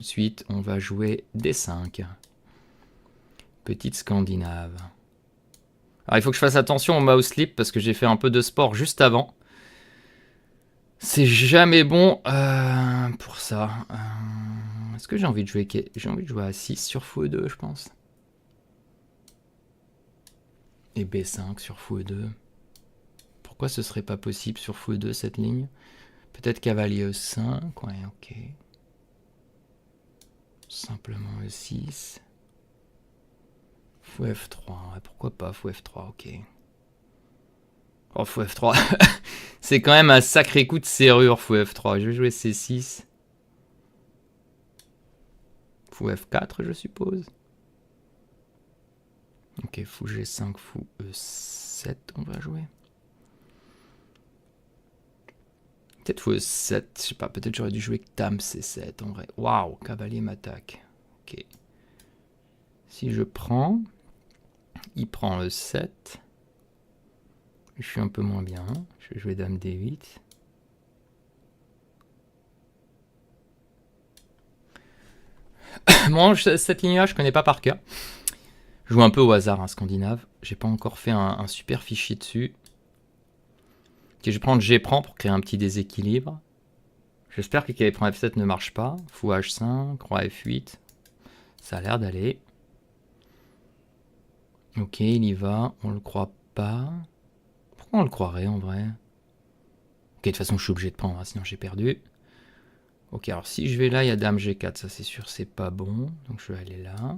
Ensuite, on va jouer D5. Petite scandinave. Alors, il faut que je fasse attention au mouse slip parce que j'ai fait un peu de sport juste avant. C'est jamais bon pour ça. Est-ce que j'ai envie de jouer à 6 sur fou 2, je pense. Et B5 sur fou 2. Pourquoi ce serait pas possible sur fou 2 cette ligne? Peut-être cavalier E5. Ouais, ok. Simplement E6. Fou F3. Ouais, pourquoi pas fou F3, ok. Oh, fou F3. C'est quand même un sacré coup de serrure, fou F3. Je vais jouer C6. Fou F4, je suppose. Ok, fou G5, fou E7, on va jouer. Peut-être fou E7, je sais pas, peut-être j'aurais dû jouer dame C7 en vrai. Waouh, cavalier m'attaque. Ok. Si je prends, il prend E7. Je suis un peu moins bien. Je vais jouer dame D8. Bon, cette ligne-là, je connais pas par cœur. Je joue un peu au hasard, scandinave. J'ai pas encore fait un super fichier dessus. Ok, je vais prendre G prend pour créer un petit déséquilibre. J'espère que cavalier prend F7 ne marche pas. Fou H5, roi F8. Ça a l'air d'aller. Ok, il y va. On le croit pas. Pourquoi on le croirait en vrai? Ok, de toute façon, je suis obligé de prendre, sinon j'ai perdu. Ok, alors si je vais là, il y a dame G4. Ça, c'est sûr, c'est pas bon. Donc je vais aller là.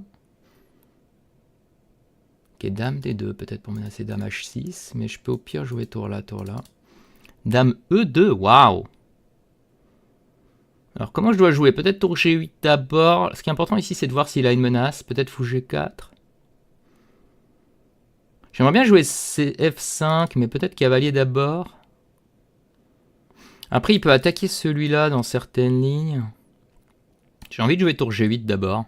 Ok, dame D2, peut-être pour menacer dame H6. Mais je peux au pire jouer tour là, tour là. Dame E2, waouh! Alors comment je dois jouer? Peut-être tour G8 d'abord. Ce qui est important ici, c'est de voir s'il a une menace. Peut-être fou G4. J'aimerais bien jouer F5, mais peut-être cavalier d'abord. Après, il peut attaquer celui-là dans certaines lignes. J'ai envie de jouer tour G8 d'abord.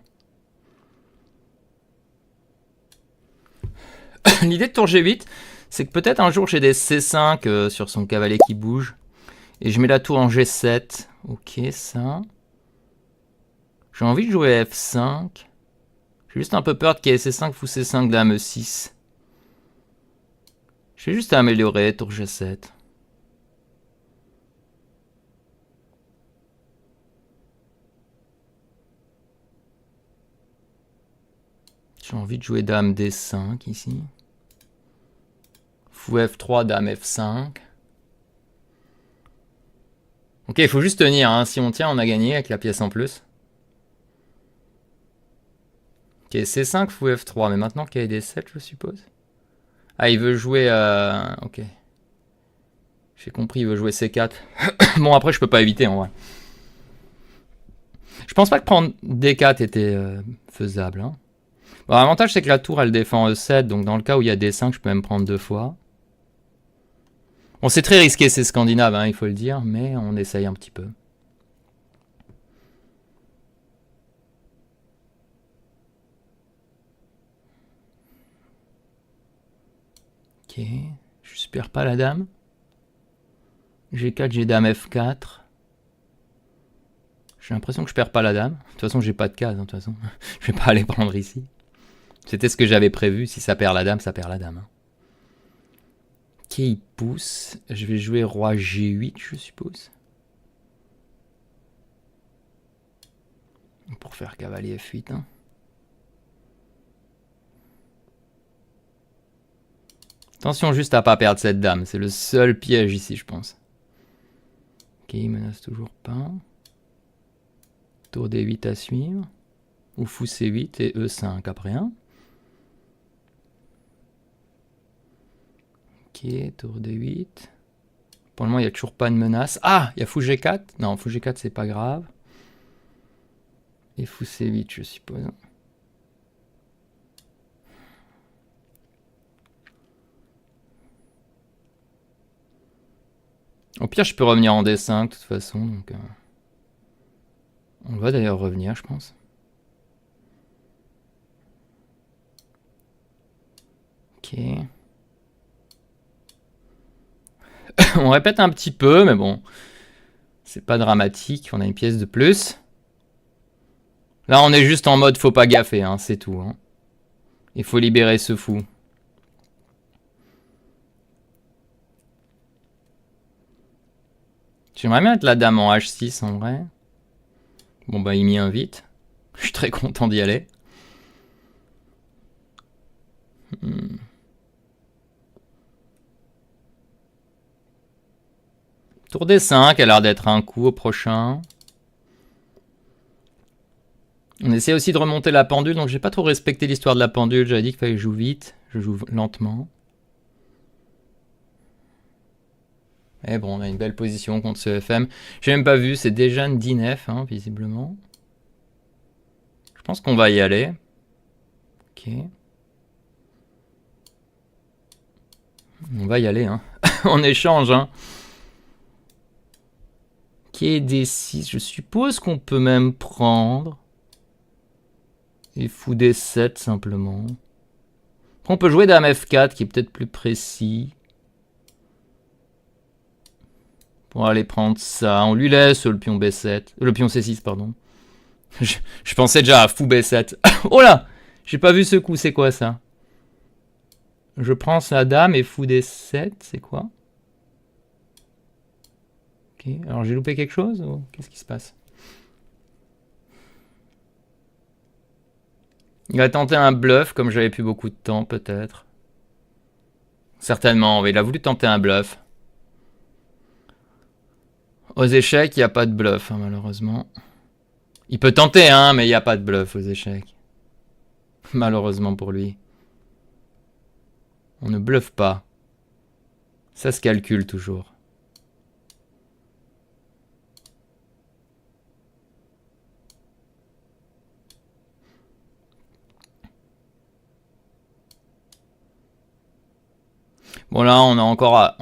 L'idée de tour G8, c'est que peut-être un jour j'ai des C5 sur son cavalier qui bouge. Et je mets la tour en G7. Ok, ça. J'ai envie de jouer F5. J'ai juste un peu peur qu'il y ait C5, fou C5, dame E6. Je vais juste améliorer, tour G7. J'ai envie de jouer dame D5 ici. Fou F3, dame F5. Ok, il faut juste tenir. Si on tient, on a gagné avec la pièce en plus. Ok, C5, fou F3. Mais maintenant qu'il y a D7, je suppose. Ah, il veut jouer... ok. J'ai compris, il veut jouer C4. Bon, après, je peux pas éviter, en vrai. Je pense pas que prendre D4 était faisable. Bon, l'avantage, c'est que la tour, elle défend E7. Donc, dans le cas où il y a D5, je peux même prendre 2 fois. Bon, c'est très risqué, c'est scandinave, il faut le dire. Mais on essaye un petit peu. Ok. Je perds pas la dame. G4, j'ai dame F4. J'ai l'impression que je perds pas la dame. De toute façon, j'ai pas de case. De toute façon, je vais pas aller prendre ici. C'était ce que j'avais prévu. Si ça perd la dame, ça perd la dame. Ok, il pousse. Je vais jouer roi G8, je suppose. Pour faire cavalier F8. Attention juste à pas perdre cette dame. C'est le seul piège ici, je pense. Ok, il menace toujours pas. Tour D8 à suivre. Ou fou C8 et E5 après 1. Ok, tour D8. Pour le moment, il n'y a toujours pas de menace. Ah, il y a fou G4. Non, fou G4, c'est pas grave. Et fou C8, je suppose. Au pire, je peux revenir en D5 de toute façon. Donc, on va d'ailleurs revenir, je pense. Ok. On répète un petit peu, mais bon. C'est pas dramatique. On a une pièce de plus. Là, on est juste en mode faut pas gaffer, hein, c'est tout. Hein. Il faut libérer ce fou. J'aimerais bien être la dame en H6 en vrai. Bon bah il m'y invite. Je suis très content d'y aller. Tour des 5 a l'air d'être un coup au prochain. On essaie aussi de remonter la pendule, donc j'ai pas trop respecté l'histoire de la pendule. J'avais dit qu'il fallait que je joue vite. Je joue lentement. Et bon, on a une belle position contre ce FM. J'ai même pas vu, c'est déjà une 10-9, hein, visiblement. Je pense qu'on va y aller. Ok. On va y aller, hein. On échange, hein. Quai D6, je suppose qu'on peut même prendre. Et fou D7 simplement. Après, on peut jouer dame F4 qui est peut-être plus précis. Pour aller prendre ça. On lui laisse le pion B7. Le pion C6, pardon. Je pensais déjà à fou B7. Oh là! J'ai pas vu ce coup, c'est quoi ça? Je prends sa dame et fou D7, c'est quoi? Ok, alors j'ai loupé quelque chose ou qu'est-ce qui se passe? Il a tenté un bluff, comme j'avais plus beaucoup de temps, peut-être. Certainement, il a voulu tenter un bluff. Aux échecs, il n'y a pas de bluff, hein, malheureusement. Il peut tenter, hein, mais il n'y a pas de bluff aux échecs. Malheureusement pour lui. On ne bluffe pas. Ça se calcule toujours. Bon là, on a encore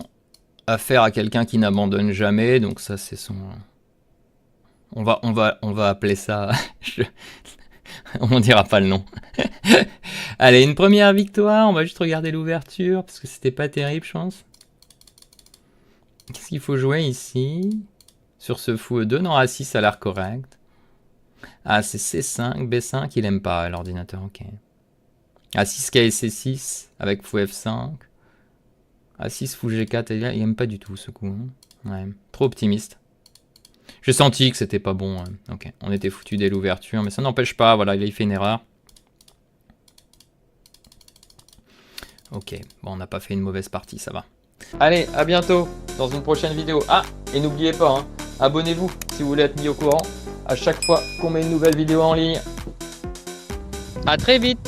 affaire à quelqu'un qui n'abandonne jamais, donc ça c'est son... On va appeler ça... On dira pas le nom. Allez, une première victoire, on va juste regarder l'ouverture, parce que c'était pas terrible, je pense. Qu'est-ce qu'il faut jouer ici? Sur ce fou E2, non, A6 ça a l'air correct. Ah, c'est C5, B5, il aime pas l'ordinateur, ok. A6K et C6, avec fou F5. A6, fou G4, il aime pas du tout ce coup. Hein. Ouais, trop optimiste. J'ai senti que c'était pas bon. Hein. Ok, on était foutu dès l'ouverture, mais ça n'empêche pas, voilà, il fait une erreur. Ok, bon, on n'a pas fait une mauvaise partie, ça va. Allez, à bientôt dans une prochaine vidéo. Ah, et n'oubliez pas, hein, abonnez-vous si vous voulez être mis au courant à chaque fois qu'on met une nouvelle vidéo en ligne. À très vite!